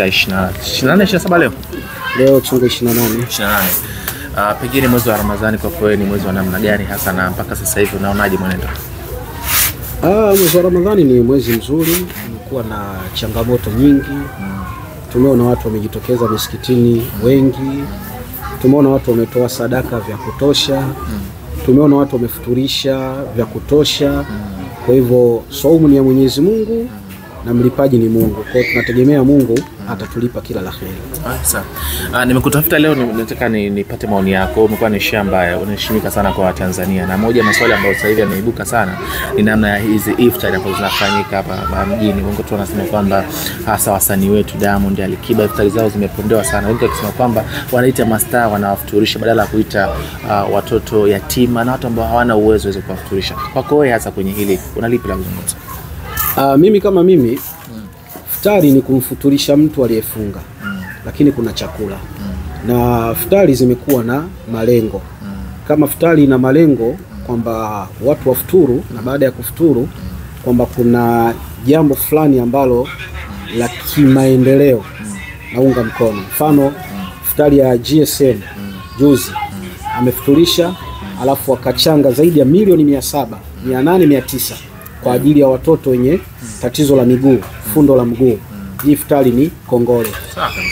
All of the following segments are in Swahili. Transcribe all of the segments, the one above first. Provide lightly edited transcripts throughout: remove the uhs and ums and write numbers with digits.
27 leo. Leo chungu 28. Pengine mwezi wa Ramadhani kwa kweli ni mwezi wa namna gani hasa, na mpaka sasa hivi unaonaje mwenendo? Mwezi wa Ramadhani ni mwezi mzuri, umekuwa na changamoto nyingi. Tumeona watu wamejitokeza misikitini wengi. Tumeona watu wametoa sadaka vya kutosha. Tumeona watu wamefuturisha vya kutosha. Kwa hivyo saumu ni ya Mwenyezi Mungu na mlipaji ni Mungu. Kwa hiyo tunategemea Mungu atatulipa kila la kheri. Sawa. Nimekutafuta leo nataka nipate maoni yako. Umekuwa ni shamba unaheshimika sana kwa Tanzania, na moja maswali ambayo sasa hivi yameibuka sana ni namna ya hizi iftar ambazo zinafanyika hapa mjini. Wengi tu wanasema kwamba hasa wasanii wetu Diamond, Alikiba, iftar zao zimepondewa sana. Wengi wakisema kwamba wanaita mastaa wanawafuturisha badala ya kuita watoto yatima na watu ambao hawana uwezo wa kuwafuturisha. Kwako wewe hasa kwenye hili unalipi la kuzungumza? Mimi kama mimi iftari ni kumfuturisha mtu aliyefunga. Lakini kuna chakula. Na iftari zimekuwa na malengo. Kama iftari ina malengo kwamba watu wafuturu, na baada ya kufuturu kwamba kuna jambo fulani ambalo la kimaendeleo naunga mkono. Mfano iftari ya GSM juzi amefuturisha, alafu akachanga zaidi ya milioni 700, 800, 900 kwa ajili ya watoto wenye tatizo la miguu, fundo la mguu. Hii iftari ni kongole.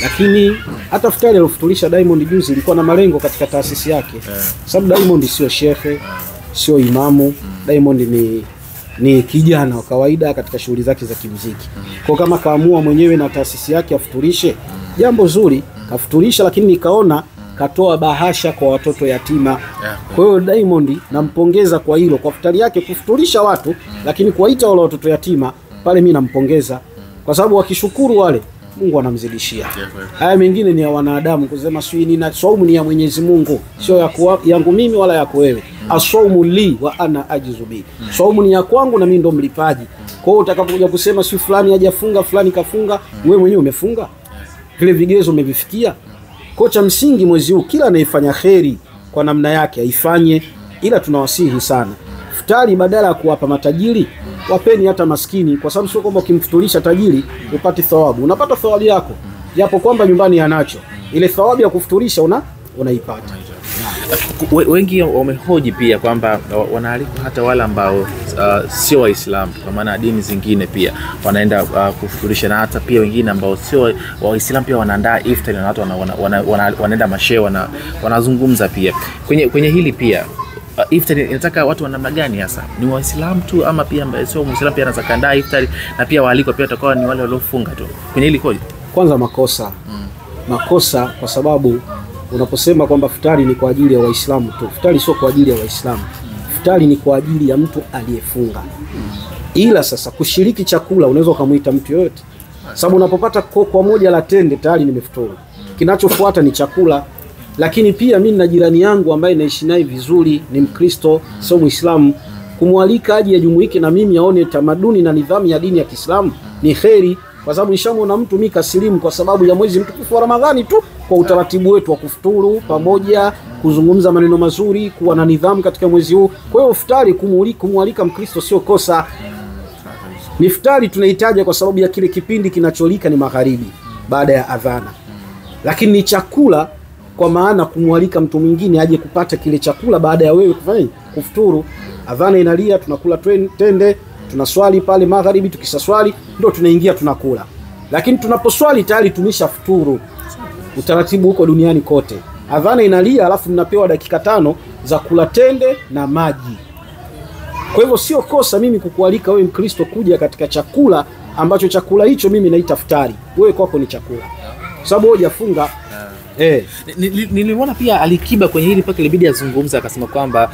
Lakini hata iftari aliyofuturisha Diamond juzi ilikuwa na malengo katika taasisi yake. Sababu Diamond sio shehe, sio imamu. Diamond ni kijana wa kawaida katika shughuli zake za kimuziki. Kwa kama kaamua mwenyewe na taasisi yake afuturishe, jambo zuri, kafuturisha, lakini nikaona katoa bahasha kwa watoto yatima. Kwa hiyo Diamond nampongeza kwa hilo, kwa iftari yake kufuturisha watu, lakini kuwaita wale watoto yatima pale mimi nampongeza. Kwa sababu wakishukuru wale, Mungu anamzidishia. Haya mengine ni ya wanadamu kusema na saumu ni ya Mwenyezi Mungu, sio yangu mimi wala yako wewe. Asaumu li wa ana ajizu bi. Saumu ni ya kwangu na mimi ndo mlipaji. Kwa hiyo utakapokuja kusema fulani hajafunga, fulani kafunga, wewe mwenyewe umefunga? Vile vigezo umevifikia? Kocha msingi mwezi huu kila anayefanya kheri kwa namna yake aifanye, ila tunawasihi sana. Iftari badala ya kuwapa matajiri, wapeni hata maskini, kwa sababu sio kwamba ukimfuturisha tajiri upate thawabu. Unapata thawabu yako, japo kwamba nyumbani anacho. Ile thawabu ya kufuturisha unaipata. Wengi wamehoji pia kwamba wanaalikwa hata wale ambao sio Waislamu, kwa maana dini zingine pia wanaenda kufuturisha, na hata pia wengine ambao sio Waislamu pia wanaandaa iftar na watu wanaenda mashehe wanazungumza pia. Kwenye hili pia iftar inataka watu wa namna gani hasa? Ni Waislamu tu ama pia ambaye sio Muislamu pia anaweza kaandaa iftar, na pia waalikwa pia watakuwa ni wale waliofunga tu? Kwenye hili koje? Kwanza makosa kwa sababu unaposema kwamba iftari ni kwa ajili ya Waislamu tu, iftari sio kwa ajili ya Waislamu. Iftari ni kwa ajili ya mtu aliyefunga. Ila sasa kushiriki chakula unaweza kumuita mtu yote. Sababu unapopata kwa moja la tende tayari nimefuturu. Kinachofuata ni chakula. Lakini pia mimi na jirani yangu ambaye naishi naye vizuri, ni Mkristo, sio Muislamu, kumwalika aje ajumuike na mimi aone tamaduni na nidhamu ya dini ya Kiislamu ni kheri. Kwa sababu nishamuona mtu mimi kasilimu kwa sababu ya mwezi mtukufu wa Ramadhani tu, kwa utaratibu wetu wa kufuturu pamoja, kuzungumza maneno mazuri, kuwa na nidhamu katika mwezi huu. Kwa hiyo iftari kumwalika Mkristo sio kosa. Ni iftari tunahitaji kwa sababu ya kile kipindi kinacholika ni magharibi baada ya adhana. Lakini ni chakula kwa maana kumwalika mtu mwingine aje kupata kile chakula baada ya wewe kufanya kufuturu. Adhana inalia, tunakula tende, tunaswali pale magharibi, tukisaswali ndio tunaingia tunakula. Lakini tunaposwali tayari tumeshafuturu. Utaratibu huko duniani kote. Adhana inalia, alafu mnapewa dakika 5 za kula tende na maji. Kwa hivyo sio kosa mimi kukualika wewe Mkristo kuja katika chakula ambacho chakula hicho mimi naita iftari. Wewe kwako ni chakula. Kwa sababu wewe hujafunga. Niliona pia Alikiba kwenye hili paka ilibidi azungumza, akasema kwamba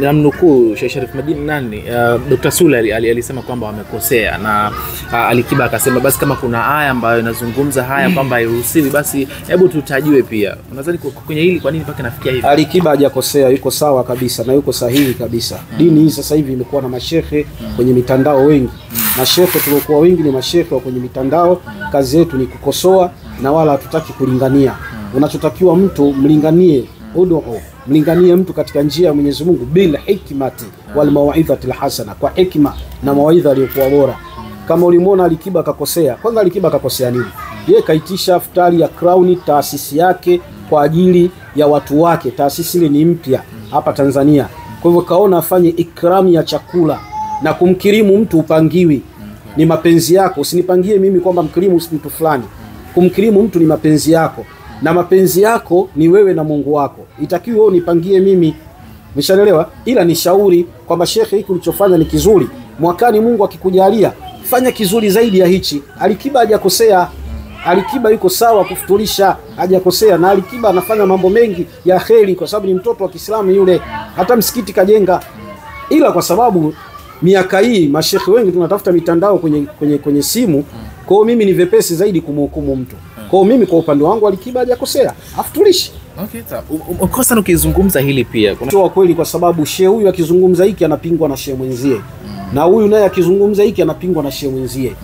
namnukuu Sheikh Sharif Madini Dr. Sule alisema kwamba wamekosea, na Alikiba akasema basi kama kuna aya ambayo inazungumza haya kwamba hairuhusiwi basi hebu tutajue pia. Unadhani kwenye hili kwa nini paka nafikia hivi? Alikiba hajakosea, yuko sawa kabisa na yuko sahihi kabisa. Dini hii sasa hivi imekuwa na mashehe kwenye mitandao wengi. Mashehe tuliokuwa wengi ni mashehe wa kwenye mitandao. Kazi yetu ni kukosoa na wala hatutaki kulingania. Unachotakiwa mtu mlinganie, mlinganie mtu katika njia ya Mwenyezi Mungu bila hikmati wal mauidhati hasana, kwa hikma na mawaidha yaliyokuwa bora. Kama ulimuona Alikiba akakosea, kwanza Alikiba akakosea nini? Yeye kaitisha iftari ya Crown, taasisi yake kwa ajili ya watu wake. Taasisi ile ni mpya hapa Tanzania. Kwa hivyo kaona afanye ikramu ya chakula, na kumkirimu mtu upangiwi, ni mapenzi yako. Usinipangie mimi kwamba mkirimu mtu fulani. Kumkirimu mtu ni mapenzi yako, na mapenzi yako ni wewe na Mungu wako. Itakiwa wewe unipangie mimi. Umeshaelewa? Ila ni shauri kwamba shekhe, hiki ulichofanya ni kizuri. Mwakani Mungu akikujalia, fanya kizuri zaidi ya hichi. Alikiba hajakosea. Alikiba yuko sawa kufuturisha, hajakosea. Na Alikiba anafanya mambo mengi ya kheri kwa sababu ni mtoto wa Kiislamu yule. Hata msikiti kajenga. Ila kwa sababu miaka hii mashekhe wengi tunatafuta mitandao kwenye simu, kwa mimi ni vepesi zaidi kumhukumu mtu. Kwa mimi kwa upande wangu Alikiba hajakosea, afuturishi. Okay, sawa. Ukosa ukizungumza hili pia. Kwa kweli, kwa sababu shehe huyu akizungumza hiki anapingwa na shehe mwenzie. Na huyu naye akizungumza hiki anapingwa na shehe mwenzie.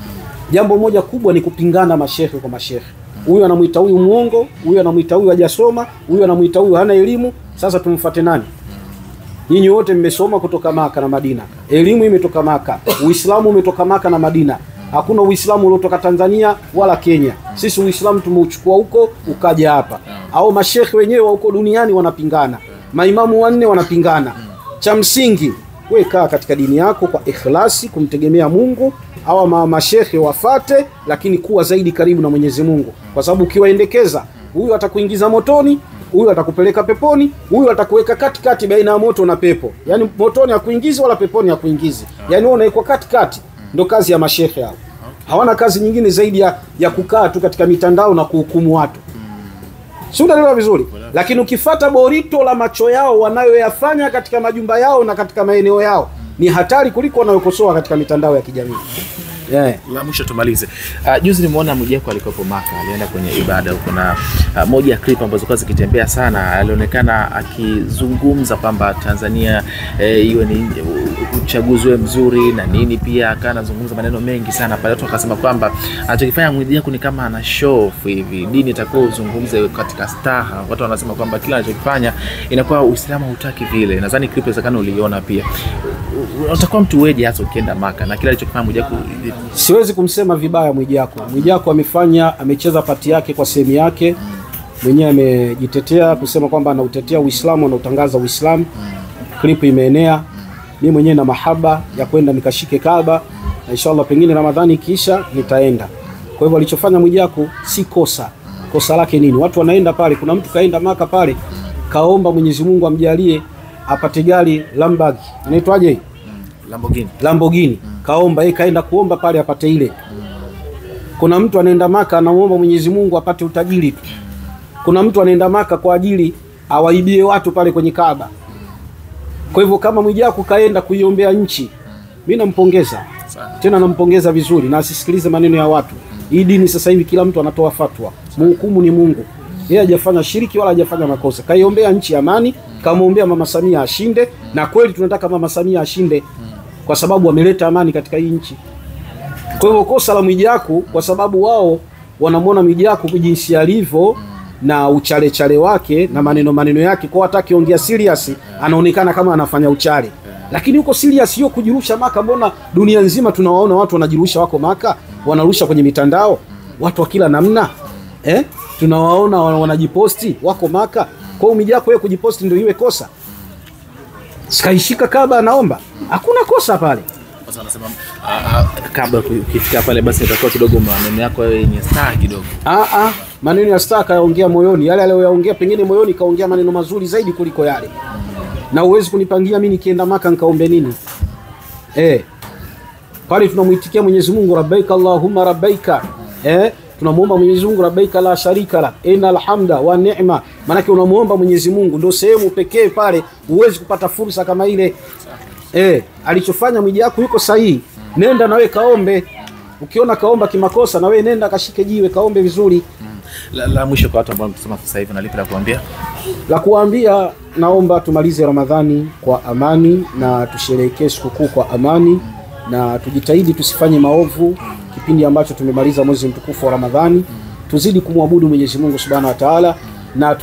Jambo moja kubwa ni kupingana mashehe kwa mashehe. Huyu anamuita huyu muongo, huyu anamuita huyu hajasoma, huyu anamuita huyu hana elimu. Sasa tumfuate nani? Nyinyi wote mmesoma kutoka Maka na Madina. Elimu imetoka Maka. Uislamu umetoka Maka na Madina. Hakuna Uislamu uliotoka Tanzania wala Kenya. Sisi Uislamu tumeuchukua huko ukaja hapa. Au mashehe wenyewe wa huko duniani wanapingana. Maimamu wanne wanapingana. Cha msingi, wewe kaa katika dini yako kwa ikhlasi kumtegemea Mungu. Hawa mashehe wafate, lakini kuwa zaidi karibu na Mwenyezi Mungu. Kwa sababu ukiwaendekeza, huyu atakuingiza motoni, huyu atakupeleka peponi, huyu atakuweka katikati baina ya moto na pepo. Yaani motoni hakuingizi wala peponi hakuingizi. Yaani wewe unaikuwa katikati. Ndio kazi ya mashehe hao. Hawana kazi nyingine zaidi ya kukaa tu katika mitandao na kuhukumu watu. Si unaelewa vizuri? Lakini ukifuata borito la macho yao wanayoyafanya katika majumba yao na katika maeneo yao, ni hatari kuliko wanayokosoa katika mitandao ya kijamii. Yeah. La mwisho tumalize. Juzi nimeona Mwijaku alikopo Maka, alienda kwenye ibada huko, na moja ya clip ambazo kwa zikitembea sana, alionekana akizungumza kwamba Tanzania iwe ni uchaguzi mzuri na nini, pia akanazungumza maneno mengi sana pale. Watu wakasema kwamba anachokifanya Mwijaku ni kama ana show off hivi, dini itakuwa uzungumze katika staha. Watu wanasema kwamba kila anachokifanya inakuwa Uislamu hutaki vile. Nadhani clip zakana uliona pia. Utakuwa mtu weje hasa ukienda Maka na kila alichokifanya Mwijaku? Siwezi kumsema vibaya Mwijaku. Mwijaku amecheza pati yake kwa sehemu yake. Mwenyewe amejitetea kusema kwamba anautetea Uislamu, anautangaza Uislamu. Clip imeenea. Mimi mwenyewe na mahaba ya kwenda nikashike Kaaba, na inshallah pengine Ramadhani kisha nitaenda. Kwa hivyo alichofanya Mwijaku si kosa. Kosa lake nini? Watu wanaenda pale, kuna mtu kaenda Maka pale, kaomba Mwenyezi Mungu amjalie apate gari Lamborghini. Inaitwaje? Lamborghini. Kaomba yeye, kaenda kuomba pale apate ile. Kuna mtu anaenda Maka anaomba Mwenyezi Mungu apate utajiri tu. Kuna mtu anaenda Maka kwa ajili awaibie watu pale kwenye Kaaba. Kwa hivyo kama Mwijaku kaenda kuiombea nchi, mimi nampongeza. Tena nampongeza vizuri, na asisikilize maneno ya watu. Hii dini sasa hivi kila mtu anatoa fatwa. Mhukumu ni Mungu. Yeye hajafanya shiriki wala hajafanya makosa. Kaiombea nchi amani, kamwombea Mama Samia ashinde, na kweli tunataka Mama Samia ashinde kwa sababu ameleta amani katika hii nchi. Kwa hivyo kosa la Mwijaku, kwa sababu wao wanamwona Mwijaku jinsi alivyo na uchale wake na maneno yake, kwa hata akiongea serious anaonekana kama anafanya uchale. Lakini yuko serious, hiyo kujirusha Maka. Mbona dunia nzima tunawaona watu wanajirusha, wako Maka, wanarusha kwenye mitandao, watu wa kila namna. Tunawaona wanajiposti, wako Maka. Kwa hiyo Mwijaku yeye kujiposti ndio iwe kosa? Sikaishika Kaaba anaomba, hakuna kosa pale. Sasa anasema kabla ukifika pale basi itakuwa kidogo maneno yako yenye staa kidogo. Maneno ya staa kaongea moyoni, yale aliyoyaongea pengine moyoni kaongea maneno mazuri zaidi kuliko yale. Na uwezi kunipangia mimi nikienda Maka nikaombe nini? Pale tunamuitikia Mwenyezi Mungu rabbaika Allahumma rabbaika. Tunamuomba Mwenyezi Mungu rabbaika la sharika la innal hamda wa ni'ma. Maana unamuomba Mwenyezi Mungu, ndio sehemu pekee pale uwezi kupata fursa kama ile. Alichofanya Mwijaku yuko sahihi. Nenda na wewe kaombe. Ukiona kaomba kimakosa, na wewe nenda kashike jiwe kaombe vizuri. La mwisho kwa watu ambao mtasema sasa hivi, na lipi la kuambia? La kuambia, naomba tumalize Ramadhani kwa amani na tusherehekee sikukuu kwa amani, na tujitahidi tusifanye maovu kipindi ambacho tumemaliza mwezi mtukufu wa Ramadhani. Tuzidi kumwabudu Mwenyezi Mungu Subhanahu wa Ta'ala, na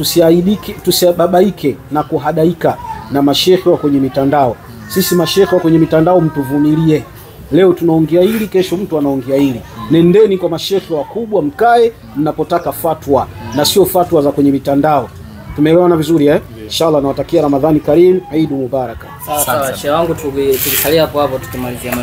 tusibabaike na kuhadaika na mashehe wa kwenye mitandao. Sisi mashehe wa kwenye mitandao mtuvumilie. Leo tunaongea hili, kesho mtu anaongea hili. Nendeni kwa mashekhe wakubwa, mkae mnapotaka fatwa na sio fatwa za kwenye mitandao. Tumeelewana vizuri Inshallah nawatakia Ramadhani Karim, Eid Mubaraka. Sawa, shehe wangu, tukisalia hapo tukimalizia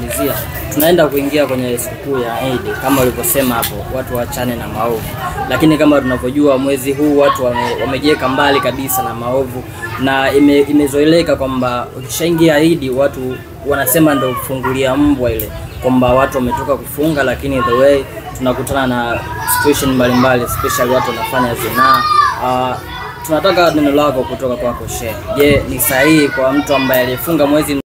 tunaenda kuingia kwenye sikukuu ya Eid kama ulivyosema hapo, watu waachane na maovu. Lakini kama tunavyojua mwezi huu watu wamejiweka mbali kabisa na maovu, na imezoeleka kwamba ukishaingia Eid watu wanasema ndio kufungulia mbwa ile, kwamba watu wametoka kufunga, lakini the way tunakutana na situation mbalimbali, especially watu wanafanya zinaa. Tunataka neno lako kutoka kwako shehe. Je, ni sahihi kwa mtu ambaye alifunga mwezi